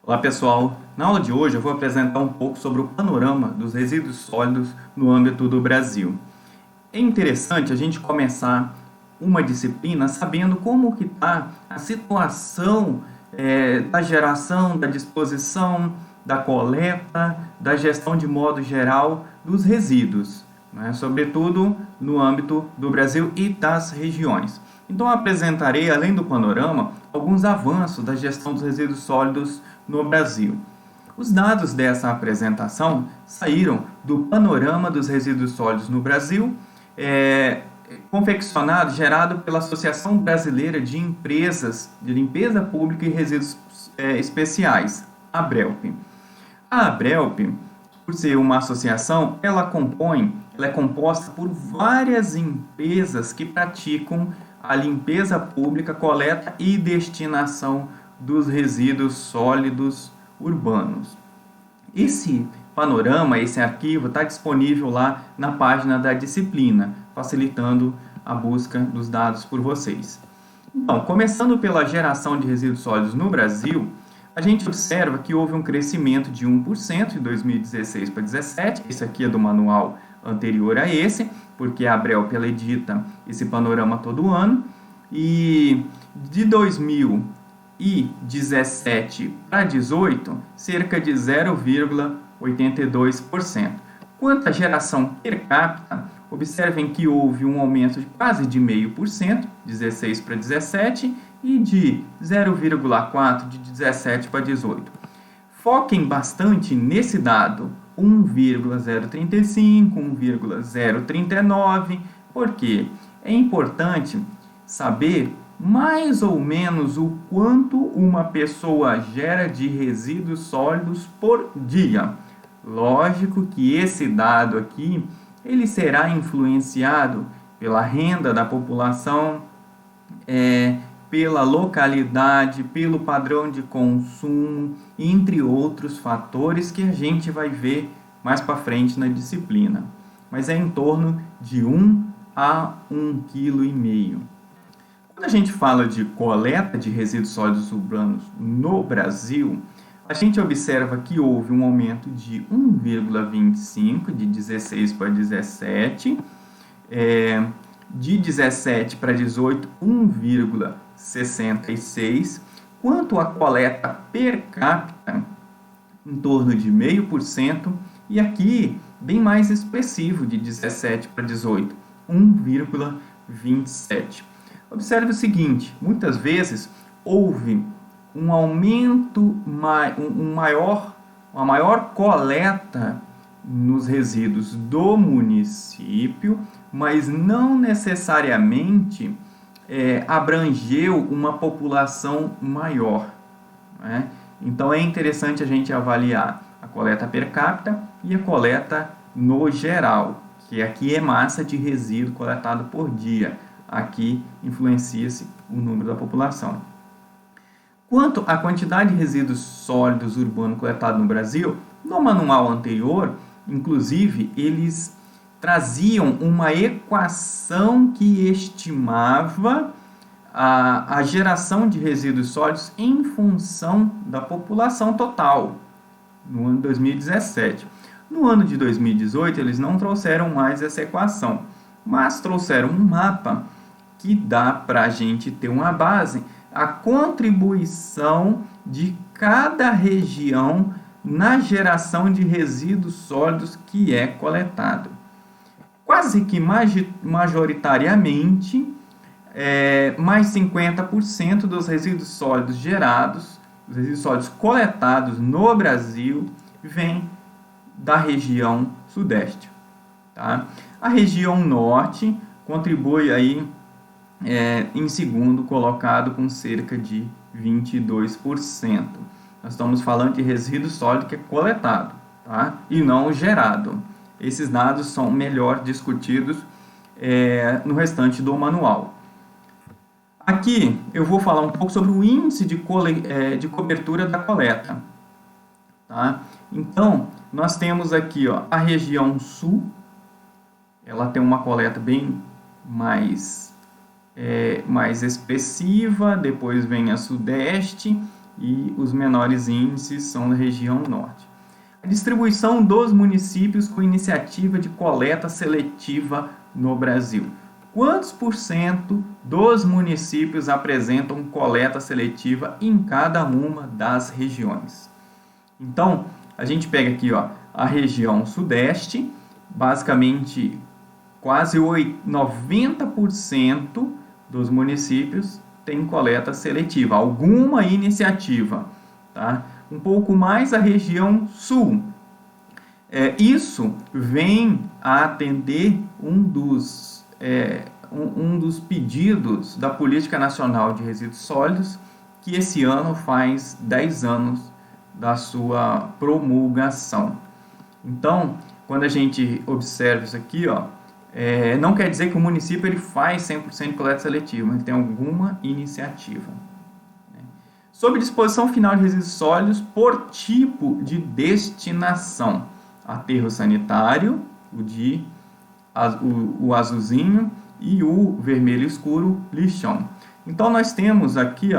Olá pessoal, na aula de hoje eu vou apresentar um pouco sobre o panorama dos resíduos sólidos no âmbito do Brasil. É interessante a gente começar uma disciplina sabendo como que está a situação da geração, da disposição, da coleta, da gestão de modo geral dos resíduos, né? Sobretudo no âmbito do Brasil e das regiões. Então eu apresentarei, além do panorama, alguns avanços da gestão dos resíduos sólidos no Brasil. Os dados dessa apresentação saíram do Panorama dos Resíduos Sólidos no Brasil, confeccionado, gerado pela Associação Brasileira de Empresas de Limpeza Pública e Resíduos Especiais, ABRELP. A ABRELP, por ser uma associação, ela é composta por várias empresas que praticam a limpeza pública, coleta e destinação dos resíduos sólidos urbanos. Esse panorama, esse arquivo, está disponível lá na página da disciplina, facilitando a busca dos dados por vocês. Então, começando pela geração de resíduos sólidos no Brasil, a gente observa que houve um crescimento de 1% de 2016 para 2017. Isso aqui é do manual anterior a esse, porque a ABRELP edita esse panorama todo ano. E de 2017 para 2018, cerca de 0,82%. Quanto à geração per capita, observem que houve um aumento de quase de 0,5%, 16 para 17, e de 0,4% de 17 para 18. Foquem bastante nesse dado, 1,035, 1,039, porque é importante saber mais ou menos o quanto uma pessoa gera de resíduos sólidos por dia. Lógico que esse dado aqui, ele será influenciado pela renda da população, pela localidade, pelo padrão de consumo, entre outros fatores que a gente vai ver mais para frente na disciplina. Mas é em torno de 1 a 1,5 kg. Quando a gente fala de coleta de resíduos sólidos urbanos no Brasil, a gente observa que houve um aumento de 1,25 de 16 para 17, de 17 para 18, 1,66. Quanto à coleta per capita, em torno de 0,5%, e aqui bem mais expressivo, de 17 para 18, 1,27. Observe o seguinte, muitas vezes houve um aumento, uma maior coleta nos resíduos do município, mas não necessariamente abrangeu uma população maior, né? Então é interessante a gente avaliar a coleta per capita e a coleta no geral, que aqui é massa de resíduo coletado por dia. Aqui influencia-se o número da população. Quanto à quantidade de resíduos sólidos urbanos coletados no Brasil, no manual anterior, inclusive, eles traziam uma equação que estimava a geração de resíduos sólidos em função da população total, no ano de 2017. No ano de 2018, eles não trouxeram mais essa equação, mas trouxeram um mapa que dá para a gente ter uma base, a contribuição de cada região na geração de resíduos sólidos que é coletado. Quase que majoritariamente, mais 50% dos resíduos sólidos gerados, os resíduos sólidos coletados no Brasil, vem da região sudeste. Tá? A região norte contribui aí em segundo colocado com cerca de 22%. Nós estamos falando de resíduo sólido que é coletado, tá? E não gerado. Esses dados são melhor discutidos no restante do manual. Aqui eu vou falar um pouco sobre o índice de cobertura da coleta. Tá? Então, nós temos aqui a região sul, ela tem uma coleta bem mais expressiva, depois vem a sudeste e os menores índices são da região norte. A distribuição dos municípios com iniciativa de coleta seletiva no Brasil. Quantos por cento dos municípios apresentam coleta seletiva em cada uma das regiões? Então, a gente pega aqui a região sudeste, basicamente quase 90% dos municípios tem coleta seletiva, alguma iniciativa, tá? Um pouco mais a região sul. Isso vem a atender um dos pedidos da Política Nacional de Resíduos Sólidos, que esse ano faz 10 anos da sua promulgação. Então, quando a gente observa isso aqui, não quer dizer que o município ele faz 100% de coleta seletiva, mas ele tem alguma iniciativa. Sobre disposição final de resíduos sólidos por tipo de destinação. Aterro sanitário, o azulzinho, e o vermelho escuro, lixão. Então, nós temos aqui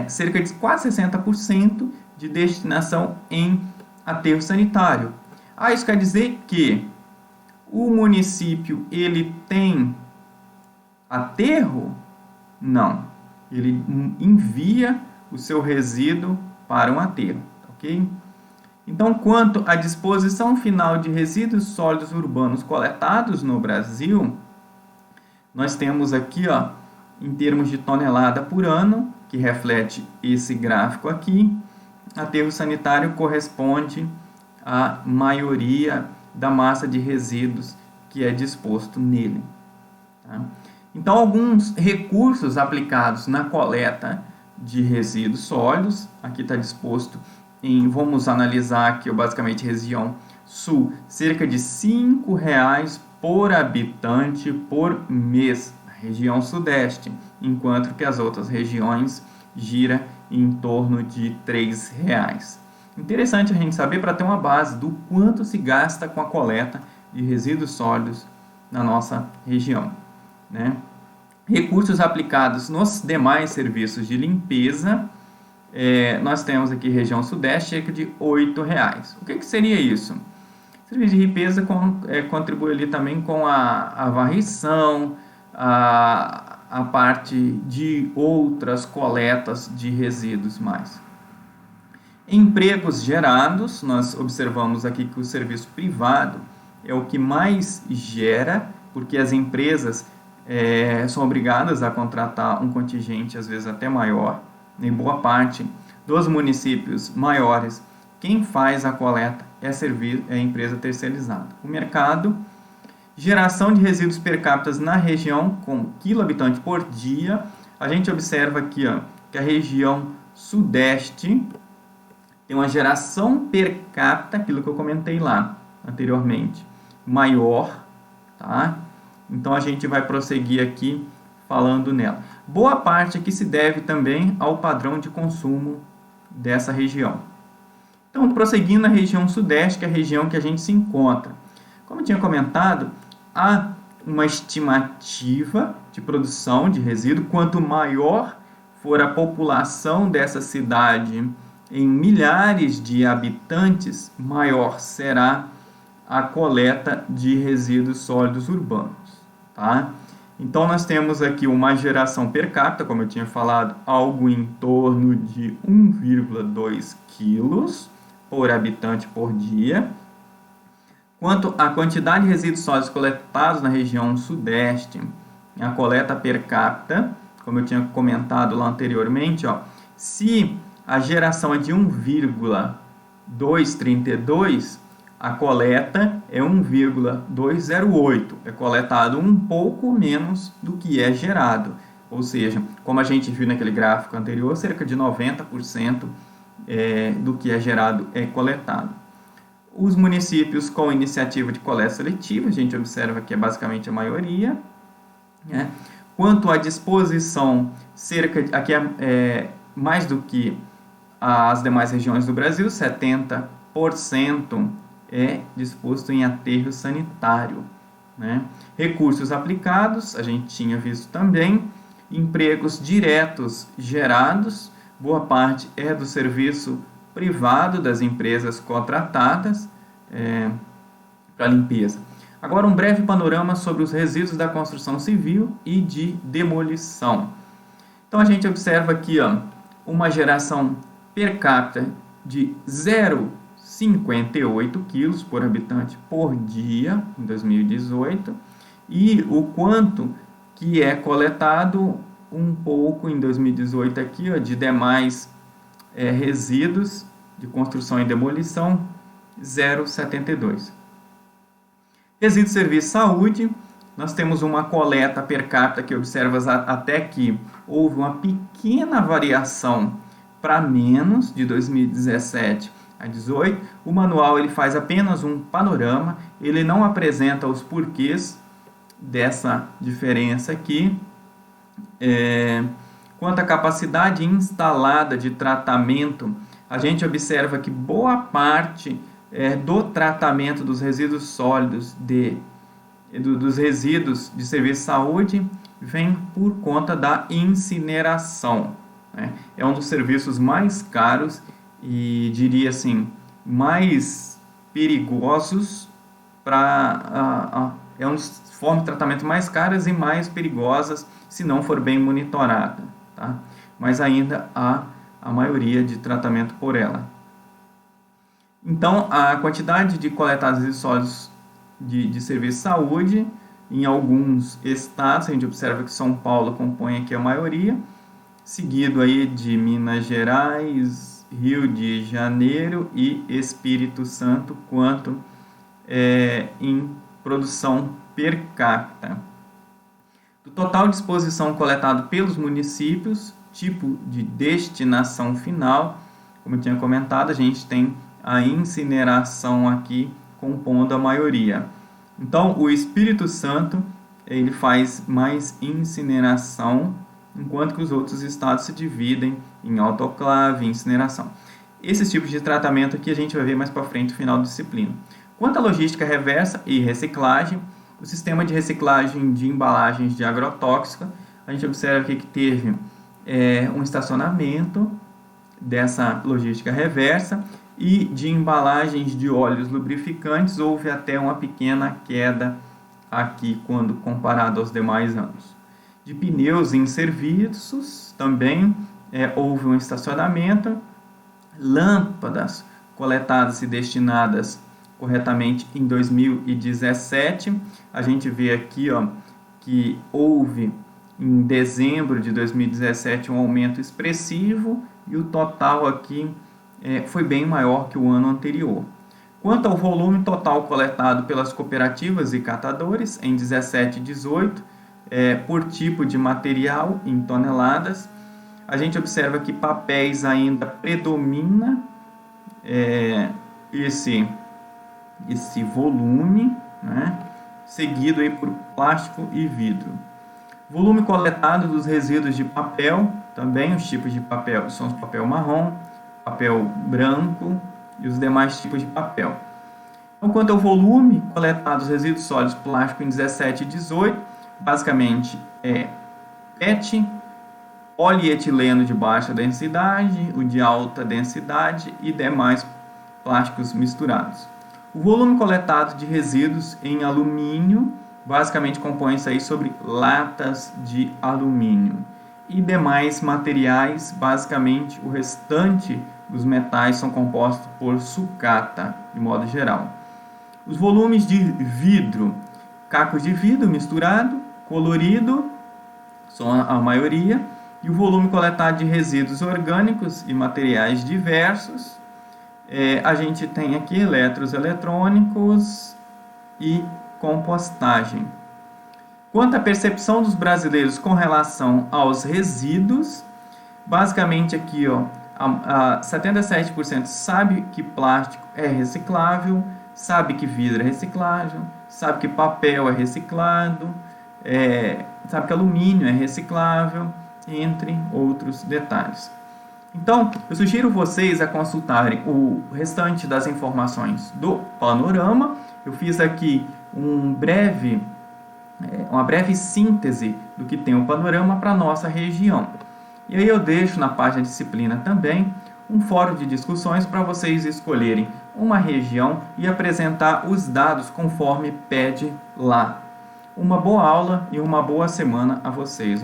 cerca de quase 60% de destinação em aterro sanitário. Isso quer dizer que o município ele tem aterro? Não. Ele envia o seu resíduo para um aterro, ok? Então, quanto à disposição final de resíduos sólidos urbanos coletados no Brasil, nós temos aqui, em termos de tonelada por ano, que reflete esse gráfico aqui, aterro sanitário corresponde à maioria da massa de resíduos que é disposto nele. Tá? Então, alguns recursos aplicados na coleta de resíduos sólidos, aqui está disposto vamos analisar aqui basicamente região sul, cerca de R$ 5,00 por habitante por mês, região sudeste, enquanto que as outras regiões gira em torno de R$ 3,00. Interessante a gente saber para ter uma base do quanto se gasta com a coleta de resíduos sólidos na nossa região, né? Recursos aplicados nos demais serviços de limpeza, nós temos aqui região sudeste cerca de R$ 8,00. O que seria isso? O serviço de limpeza contribui ali também com a varrição, a parte de outras coletas de resíduos mais. Empregos gerados, nós observamos aqui que o serviço privado é o que mais gera, porque as empresas são obrigadas a contratar um contingente, às vezes até maior. Em boa parte dos municípios maiores, quem faz a coleta é a empresa terceirizada. O mercado, geração de resíduos per capita na região com quilo habitante por dia, a gente observa aqui que a região sudeste tem uma geração per capita, aquilo que eu comentei lá anteriormente, maior, tá? Então, a gente vai prosseguir aqui falando nela. Boa parte aqui se deve também ao padrão de consumo dessa região. Então, prosseguindo na região sudeste, que é a região que a gente se encontra. Como eu tinha comentado, há uma estimativa de produção de resíduo. Quanto maior for a população dessa cidade em milhares de habitantes, maior será a coleta de resíduos sólidos urbanos. Tá? Então, nós temos aqui uma geração per capita, como eu tinha falado, algo em torno de 1,2 quilos por habitante por dia. Quanto à quantidade de resíduos sólidos coletados na região sudeste, a coleta per capita, como eu tinha comentado lá anteriormente, se a geração é de 1,232, a coleta é 1,208, é coletado um pouco menos do que é gerado. Ou seja, como a gente viu naquele gráfico anterior, cerca de 90% do que é gerado é coletado. Os municípios com iniciativa de coleta seletiva, a gente observa que é basicamente a maioria. Né? Quanto à disposição, aqui é mais do que as demais regiões do Brasil, 70% é disposto em aterro sanitário. Né? Recursos aplicados, a gente tinha visto também, empregos diretos gerados, boa parte é do serviço privado das empresas contratadas para limpeza. Agora, um breve panorama sobre os resíduos da construção civil e de demolição. Então, a gente observa aqui uma geração per capita de 0,58 quilos por habitante por dia em 2018 e o quanto que é coletado um pouco em 2018 aqui de demais resíduos de construção e demolição, 0,72. Resíduos de serviço de saúde, nós temos uma coleta per capita que observa até que houve uma pequena variação para menos de 2017 a 2018. O manual ele faz apenas um panorama, ele não apresenta os porquês dessa diferença aqui. Quanto à capacidade instalada de tratamento, a gente observa que boa parte do tratamento dos resíduos sólidos, dos resíduos de serviço de saúde, vem por conta da incineração. É um dos serviços mais caros e, diria assim, mais perigosos é uma das formas de tratamento mais caras e mais perigosas se não for bem monitorada, tá? Mas ainda há a maioria de tratamento por ela. Então, a quantidade de coletados resíduos sólidos de serviço de saúde, em alguns estados, a gente observa que São Paulo compõe aqui a maioria, seguido aí de Minas Gerais, Rio de Janeiro e Espírito Santo, quanto em produção per capita. Do total de disposição coletado pelos municípios, tipo de destinação final, como eu tinha comentado, a gente tem a incineração aqui compondo a maioria. Então, o Espírito Santo ele faz mais incineração, enquanto que os outros estados se dividem em autoclave e incineração. Esses tipos de tratamento aqui a gente vai ver mais para frente no final da disciplina. Quanto à logística reversa e reciclagem, o sistema de reciclagem de embalagens de agrotóxica, a gente observa aqui que teve um estacionamento dessa logística reversa e de embalagens de óleos lubrificantes houve até uma pequena queda aqui quando comparado aos demais anos. De pneus em serviços também houve um estacionamento, lâmpadas coletadas e destinadas corretamente em 2017. A gente vê aqui que houve em dezembro de 2017 um aumento expressivo e o total aqui foi bem maior que o ano anterior. Quanto ao volume total coletado pelas cooperativas e catadores em 17 e 18, por tipo de material em toneladas, a gente observa que papéis ainda predomina esse volume, né? Seguido aí por plástico e vidro. Volume coletado dos resíduos de papel, também os tipos de papel são o papel marrom, papel branco e os demais tipos de papel. Então, quanto ao volume coletado dos resíduos sólidos plástico em 17 e 18, basicamente PET, polietileno de baixa densidade, o de alta densidade e demais plásticos misturados. O volume coletado de resíduos em alumínio basicamente compõe-se aí sobre latas de alumínio e demais materiais, basicamente o restante dos metais são compostos por sucata, de modo geral. Os volumes de vidro, cacos de vidro misturado, colorido, são a maioria, e o volume coletado de resíduos orgânicos e materiais diversos, a gente tem aqui eletros eletrônicos e compostagem. Quanto à percepção dos brasileiros com relação aos resíduos, basicamente aqui 77% sabe que plástico é reciclável, sabe que vidro é reciclável, sabe que papel é reciclado, sabe que alumínio é reciclável, entre outros detalhes. Então, eu sugiro vocês a consultarem o restante das informações do panorama. Eu fiz aqui uma breve síntese do que tem o panorama para a nossa região. E aí eu deixo na página disciplina também um fórum de discussões para vocês escolherem uma região e apresentar os dados conforme pede lá. Uma boa aula e uma boa semana a vocês.